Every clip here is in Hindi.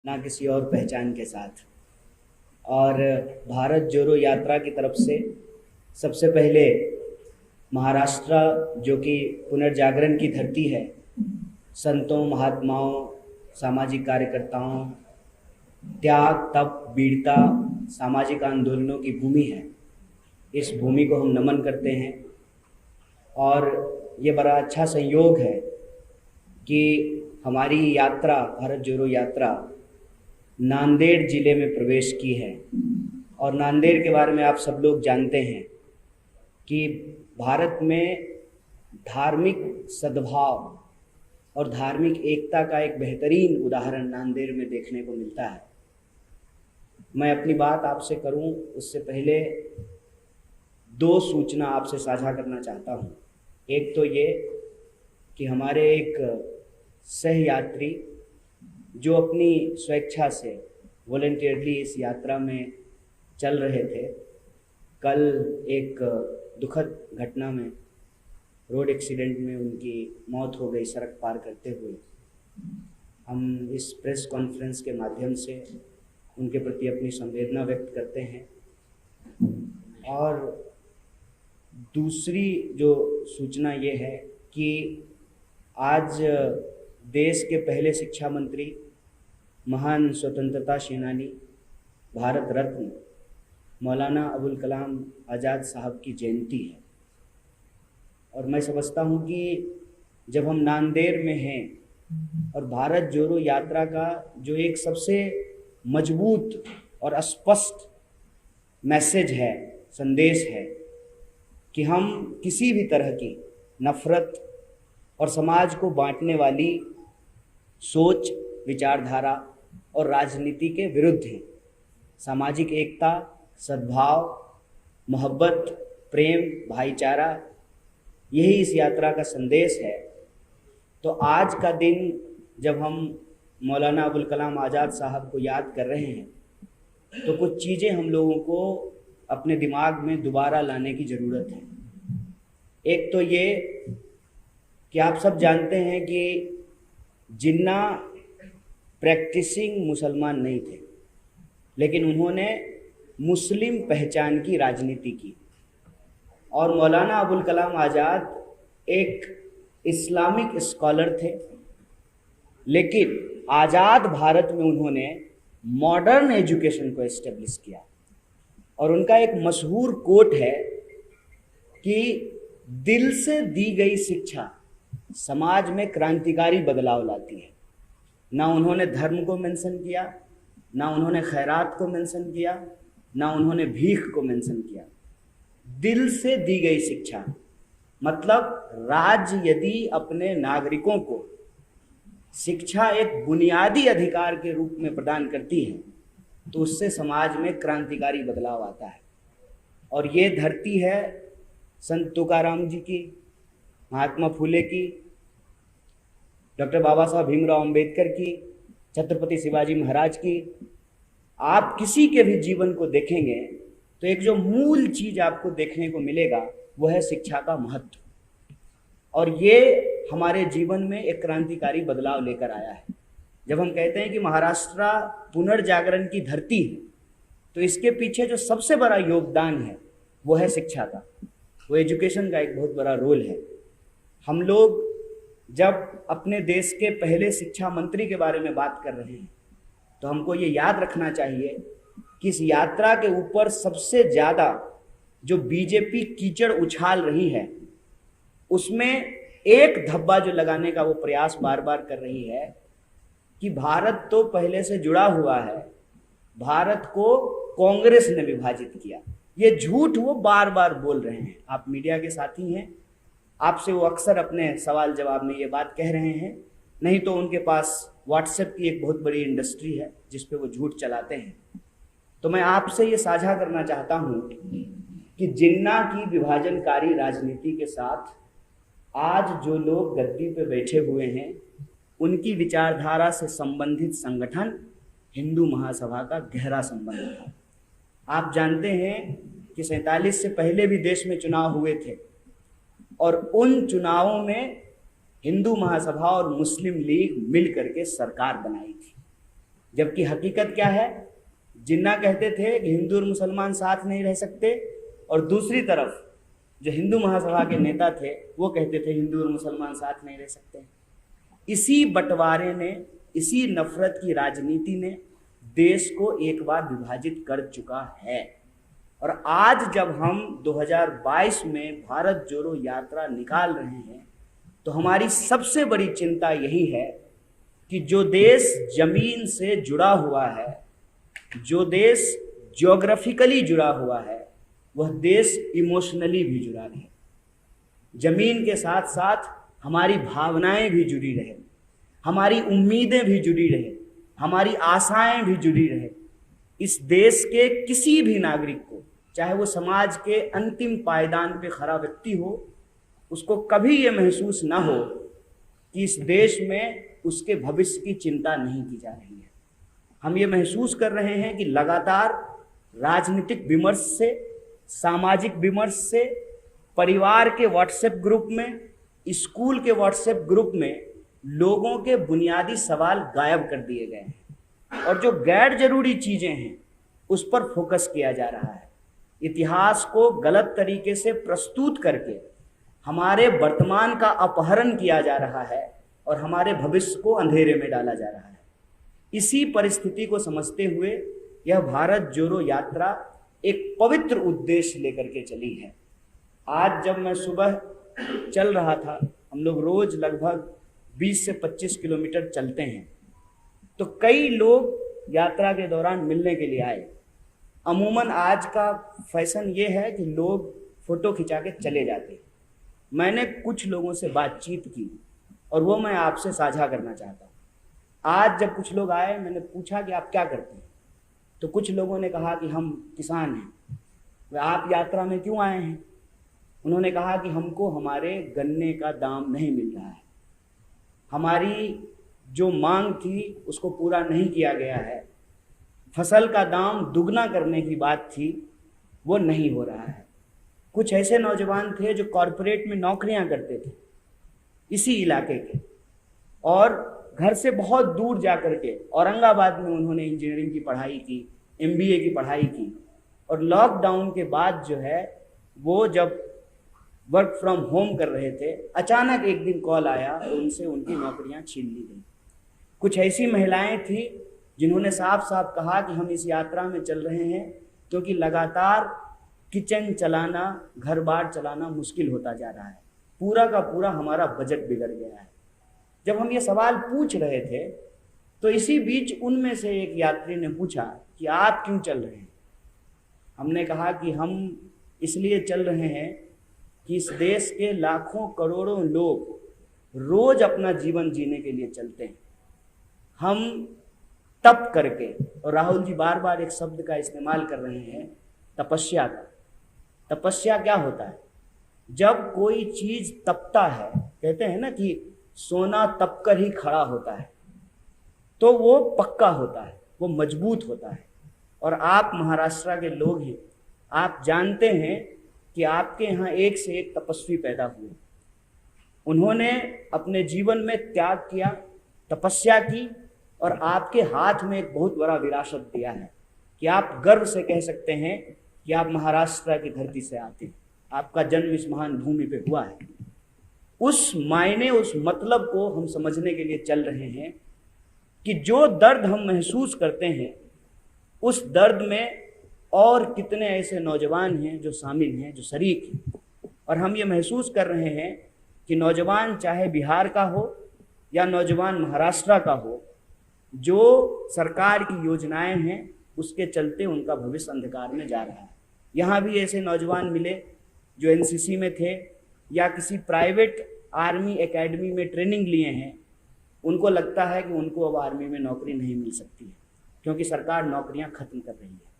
ना किसी और पहचान के साथ। और भारत जोड़ो यात्रा की तरफ से सबसे पहले महाराष्ट्र, जो कि पुनर्जागरण की धरती है, संतों, महात्माओं, सामाजिक कार्यकर्ताओं, त्याग, तप, वीरता, सामाजिक आंदोलनों की भूमि है। इस भूमि को हम नमन करते हैं और ये बड़ा अच्छा संयोग है कि हमारी यात्रा, भारत जोड़ो यात्रा, नांदेड़ ज़िले में प्रवेश की है। और नांदेड़ के बारे में आप सब लोग जानते हैं कि भारत में धार्मिक सद्भाव और धार्मिक एकता का एक बेहतरीन उदाहरण नांदेड़ में देखने को मिलता है। मैं अपनी बात आपसे करूं उससे पहले दो सूचना आपसे साझा करना चाहता हूं। एक तो ये कि हमारे एक सहयात्री जो अपनी स्वेच्छा से वॉलंटियरली इस यात्रा में चल रहे थे, कल एक दुखद घटना में, रोड एक्सीडेंट में उनकी मौत हो गई सड़क पार करते हुए। हम इस प्रेस कॉन्फ्रेंस के माध्यम से उनके प्रति अपनी संवेदना व्यक्त करते हैं। और दूसरी जो सूचना ये है कि आज देश के पहले शिक्षा मंत्री, महान स्वतंत्रता सेनानी, भारत रत्न मौलाना अबुल कलाम आज़ाद साहब की जयंती है। और मैं समझता हूँ कि जब हम नांदेड़ में हैं और भारत जोड़ो यात्रा का जो एक सबसे मजबूत और स्पष्ट मैसेज है, संदेश है कि हम किसी भी तरह की नफ़रत और समाज को बांटने वाली सोच, विचारधारा और राजनीति के विरुद्ध हैं। सामाजिक एकता, सद्भाव, मोहब्बत, प्रेम, भाईचारा, यही इस यात्रा का संदेश है। तो आज का दिन जब हम मौलाना अबुल कलाम आज़ाद साहब को याद कर रहे हैं, तो कुछ चीज़ें हम लोगों को अपने दिमाग में दोबारा लाने की ज़रूरत है। एक तो ये कि आप सब जानते हैं कि जिन्ना प्रैक्टिसिंग मुसलमान नहीं थे, लेकिन उन्होंने मुस्लिम पहचान की राजनीति की। और मौलाना अबुल कलाम आज़ाद एक इस्लामिक स्कॉलर थे, लेकिन आज़ाद भारत में उन्होंने मॉडर्न एजुकेशन को एस्टेब्लिश किया। और उनका एक मशहूर कोट है कि दिल से दी गई शिक्षा समाज में क्रांतिकारी बदलाव लाती है। ना उन्होंने धर्म को मेंशन किया, ना उन्होंने खैरात को मेंशन किया, ना उन्होंने भीख को मेंशन किया। दिल से दी गई शिक्षा मतलब राज्य यदि अपने नागरिकों को शिक्षा एक बुनियादी अधिकार के रूप में प्रदान करती है, तो उससे समाज में क्रांतिकारी बदलाव आता है। और ये धरती है संत तुकाराम जी की, महात्मा फूले की, डॉक्टर बाबा साहब भीमराव अंबेडकर की, छत्रपति शिवाजी महाराज की। आप किसी के भी जीवन को देखेंगे तो एक जो मूल चीज़ आपको देखने को मिलेगा वो है शिक्षा का महत्व। और ये हमारे जीवन में एक क्रांतिकारी बदलाव लेकर आया है। जब हम कहते हैं कि महाराष्ट्र पुनर्जागरण की धरती है, तो इसके पीछे जो सबसे बड़ा योगदान है वो है शिक्षा का, वो एजुकेशन का एक बहुत बड़ा रोल है। हम लोग जब अपने देश के पहले शिक्षा मंत्री के बारे में बात कर रहे हैं, तो हमको ये याद रखना चाहिए कि इस यात्रा के ऊपर सबसे ज़्यादा जो बीजेपी कीचड़ उछाल रही है, उसमें एक धब्बा जो लगाने का वो प्रयास बार बार कर रही है कि भारत तो पहले से जुड़ा हुआ है, भारत को कांग्रेस ने विभाजित किया। ये झूठ वो बार बार बोल रहे हैं। आप मीडिया के साथी हैं, आपसे वो अक्सर अपने सवाल जवाब में ये बात कह रहे हैं, नहीं तो उनके पास व्हाट्सएप की एक बहुत बड़ी इंडस्ट्री है जिस पे वो झूठ चलाते हैं। तो मैं आपसे ये साझा करना चाहता हूँ कि जिन्ना की विभाजनकारी राजनीति के साथ आज जो लोग गद्दी पे बैठे हुए हैं, उनकी विचारधारा से संबंधित संगठन हिंदू महासभा का गहरा संबंध था। आप जानते हैं कि 47 से पहले भी देश में चुनाव हुए थे और उन चुनावों में हिंदू महासभा और मुस्लिम लीग मिल करके सरकार बनाई थी। जबकि हकीकत क्या है, जिन्ना कहते थे कि हिंदू और मुसलमान साथ नहीं रह सकते, और दूसरी तरफ जो हिंदू महासभा के नेता थे वो कहते थे हिंदू और मुसलमान साथ नहीं रह सकते। इसी बंटवारे ने, इसी नफरत की राजनीति ने देश को एक बार विभाजित कर चुका है। और आज जब हम 2022 में भारत जोड़ो यात्रा निकाल रहे हैं तो हमारी सबसे बड़ी चिंता यही है कि जो देश जमीन से जुड़ा हुआ है, जो देश ज्योग्राफिकली जुड़ा हुआ है, वह देश इमोशनली भी जुड़ा रहे। जमीन के साथ साथ हमारी भावनाएं भी जुड़ी रहे, हमारी उम्मीदें भी जुड़ी रहे, हमारी आशाएं भी जुड़ी रहे। इस देश के किसी भी नागरिक को, चाहे वो समाज के अंतिम पायदान पे खड़ा व्यक्ति हो, उसको कभी ये महसूस ना हो कि इस देश में उसके भविष्य की चिंता नहीं की जा रही है। हम ये महसूस कर रहे हैं कि लगातार राजनीतिक विमर्श से, सामाजिक विमर्श से, परिवार के व्हाट्सएप ग्रुप में, स्कूल के व्हाट्सएप ग्रुप में लोगों के बुनियादी सवाल गायब कर दिए गए हैं और जो गैर जरूरी चीजें हैं उस पर फोकस किया जा रहा है। इतिहास को गलत तरीके से प्रस्तुत करके हमारे वर्तमान का अपहरण किया जा रहा है और हमारे भविष्य को अंधेरे में डाला जा रहा है। इसी परिस्थिति को समझते हुए यह भारत जोड़ो यात्रा एक पवित्र उद्देश्य लेकर के चली है। आज जब मैं सुबह चल रहा था, हम लोग रोज लगभग 20 से 25 किलोमीटर चलते हैं, तो कई लोग यात्रा के दौरान मिलने के लिए आए। अमूमन आज का फैशन ये है कि लोग फोटो खिंचा के चले जाते हैं। मैंने कुछ लोगों से बातचीत की और वो मैं आपसे साझा करना चाहता हूँ। आज जब कुछ लोग आए, मैंने पूछा कि आप क्या करते हैं, तो कुछ लोगों ने कहा कि हम किसान हैं। वे आप यात्रा में क्यों आए हैं? उन्होंने कहा कि हमको हमारे गन्ने का दाम नहीं मिल रहा है, हमारी जो मांग थी उसको पूरा नहीं किया गया है, फसल का दाम दुगना करने की बात थी वो नहीं हो रहा है। कुछ ऐसे नौजवान थे जो कॉरपोरेट में नौकरियां करते थे इसी इलाके के, और घर से बहुत दूर जा कर के औरंगाबाद में उन्होंने इंजीनियरिंग की पढ़ाई की, MBA की पढ़ाई की, और लॉकडाउन के बाद जो है वो जब वर्क फ्रॉम होम कर रहे थे, अचानक एक दिन कॉल आया और उनसे उनकी नौकरियां छीन ली गई। कुछ ऐसी महिलाएं थी जिन्होंने साफ साफ कहा कि हम इस यात्रा में चल रहे हैं क्योंकि लगातार किचन चलाना, घर बार चलाना मुश्किल होता जा रहा है, पूरा का पूरा हमारा बजट बिगड़ गया है। जब हम ये सवाल पूछ रहे थे तो इसी बीच उनमें से एक यात्री ने पूछा कि आप क्यों चल रहे हैं? हमने कहा कि हम इसलिए चल रहे हैं कि इस देश के लाखों करोड़ों लोग रोज अपना जीवन जीने के लिए चलते हैं। हम तप करके, और राहुल जी बार बार एक शब्द का इस्तेमाल कर रहे हैं, तपस्या का। तपस्या क्या होता है? जब कोई चीज तपता है, कहते हैं ना कि सोना तप कर ही खड़ा होता है, तो वो पक्का होता है, वो मजबूत होता है। और आप महाराष्ट्र के लोग हैं, आप जानते हैं कि आपके यहाँ एक से एक तपस्वी पैदा हुए। उन्होंने अपने जीवन में त्याग किया, तपस्या की, और आपके हाथ में एक बहुत बड़ा विरासत दिया है कि आप गर्व से कह सकते हैं कि आप महाराष्ट्र की धरती से आते हैं, आपका जन्म इस महान भूमि पे हुआ है। उस मायने, उस मतलब को हम समझने के लिए चल रहे हैं कि जो दर्द हम महसूस करते हैं, उस दर्द में और कितने ऐसे नौजवान हैं जो शामिल हैं, जो शरीक हैं। और हम ये महसूस कर रहे हैं कि नौजवान चाहे बिहार का हो या नौजवान महाराष्ट्र का हो, जो सरकार की योजनाएं हैं उसके चलते उनका भविष्य अंधकार में जा रहा है। यहाँ भी ऐसे नौजवान मिले जो NCC में थे या किसी प्राइवेट आर्मी एकेडमी में ट्रेनिंग लिए हैं। उनको लगता है कि उनको अब आर्मी में नौकरी नहीं मिल सकती है क्योंकि सरकार नौकरियां खत्म कर रही है।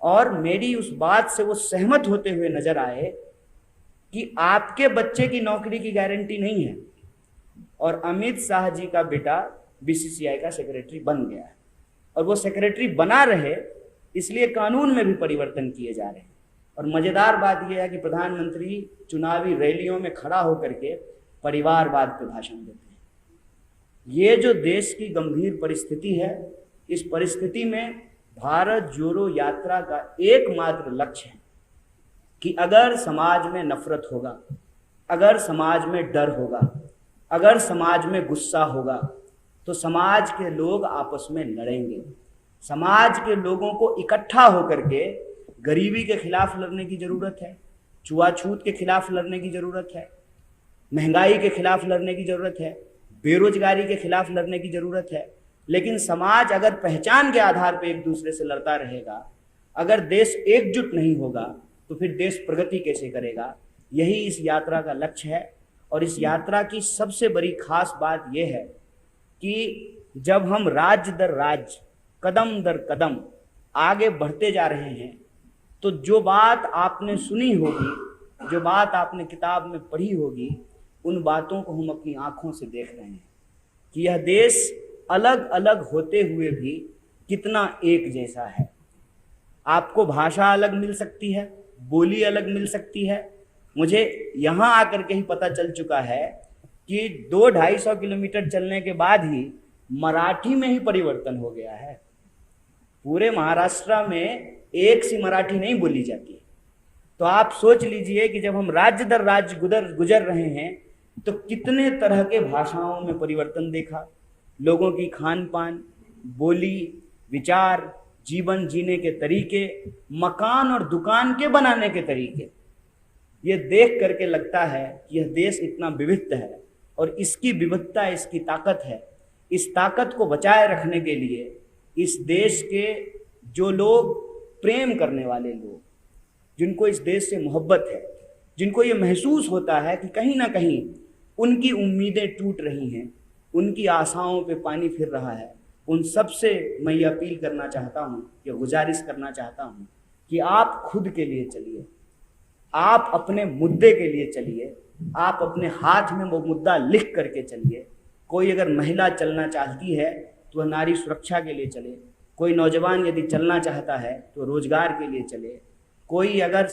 और मेरी उस बात से वो सहमत होते हुए नजर आए कि आपके बच्चे की नौकरी की गारंटी नहीं है, और अमित शाह जी का बेटा BCCI का सेक्रेटरी बन गया है, और वो सेक्रेटरी बना रहे इसलिए कानून में भी परिवर्तन किए जा रहे हैं। और मजेदार बात यह है कि प्रधानमंत्री चुनावी रैलियों में खड़ा होकर के परिवारवाद पे भाषण देते हैं। ये जो देश की गंभीर परिस्थिति है, इस परिस्थिति में भारत जोड़ो यात्रा का एकमात्र लक्ष्य है कि अगर समाज में नफरत होगा, अगर समाज में डर होगा, अगर समाज में गुस्सा होगा, तो समाज के लोग आपस में लड़ेंगे। समाज के लोगों को इकट्ठा होकर के गरीबी के खिलाफ लड़ने की जरूरत है, छुआछूत के खिलाफ लड़ने की जरूरत है, महंगाई के खिलाफ लड़ने की जरूरत है, बेरोजगारी के खिलाफ लड़ने की जरूरत है। लेकिन समाज अगर पहचान के आधार पर एक दूसरे से लड़ता रहेगा, अगर देश एकजुट नहीं होगा, तो फिर देश प्रगति कैसे करेगा। यही इस यात्रा का लक्ष्य है। और इस यात्रा की सबसे बड़ी खास बात यह है कि जब हम राज्य दर राज्य, कदम दर कदम आगे बढ़ते जा रहे हैं, तो जो बात आपने सुनी होगी, जो बात आपने किताब में पढ़ी होगी, उन बातों को हम अपनी आंखों से देख रहे हैं कि यह देश अलग अलग होते हुए भी कितना एक जैसा है। आपको भाषा अलग मिल सकती है, बोली अलग मिल सकती है। मुझे यहाँ आकर के ही पता चल चुका है कि 200-250 किलोमीटर चलने के बाद ही मराठी में ही परिवर्तन हो गया है। पूरे महाराष्ट्र में एक सी मराठी नहीं बोली जाती। तो आप सोच लीजिए कि जब हम राज्य दर राज्य गुजर रहे हैं, तो कितने तरह के भाषाओं में परिवर्तन देखा। लोगों की खान पान, बोली, विचार, जीवन जीने के तरीके, मकान और दुकान के बनाने के तरीके, ये देख करके लगता है कि यह देश इतना विविध है और इसकी विविधता इसकी ताकत है। इस ताकत को बचाए रखने के लिए इस देश के जो लोग, प्रेम करने वाले लोग, जिनको इस देश से मोहब्बत है, जिनको ये महसूस होता है कि कहीं ना कहीं उनकी उम्मीदें टूट रही हैं, उनकी आशाओं पे पानी फिर रहा है, उन सब से मैं ये अपील करना चाहता हूँ, ये गुजारिश करना चाहता हूँ कि आप खुद के लिए चलिए, आप अपने मुद्दे के लिए चलिए, आप अपने हाथ में वो मुद्दा लिख करके चलिए। कोई अगर महिला चलना चाहती है तो वह नारी सुरक्षा के लिए चले, कोई नौजवान यदि चलना चाहता है तो रोजगार के लिए चले, कोई अगर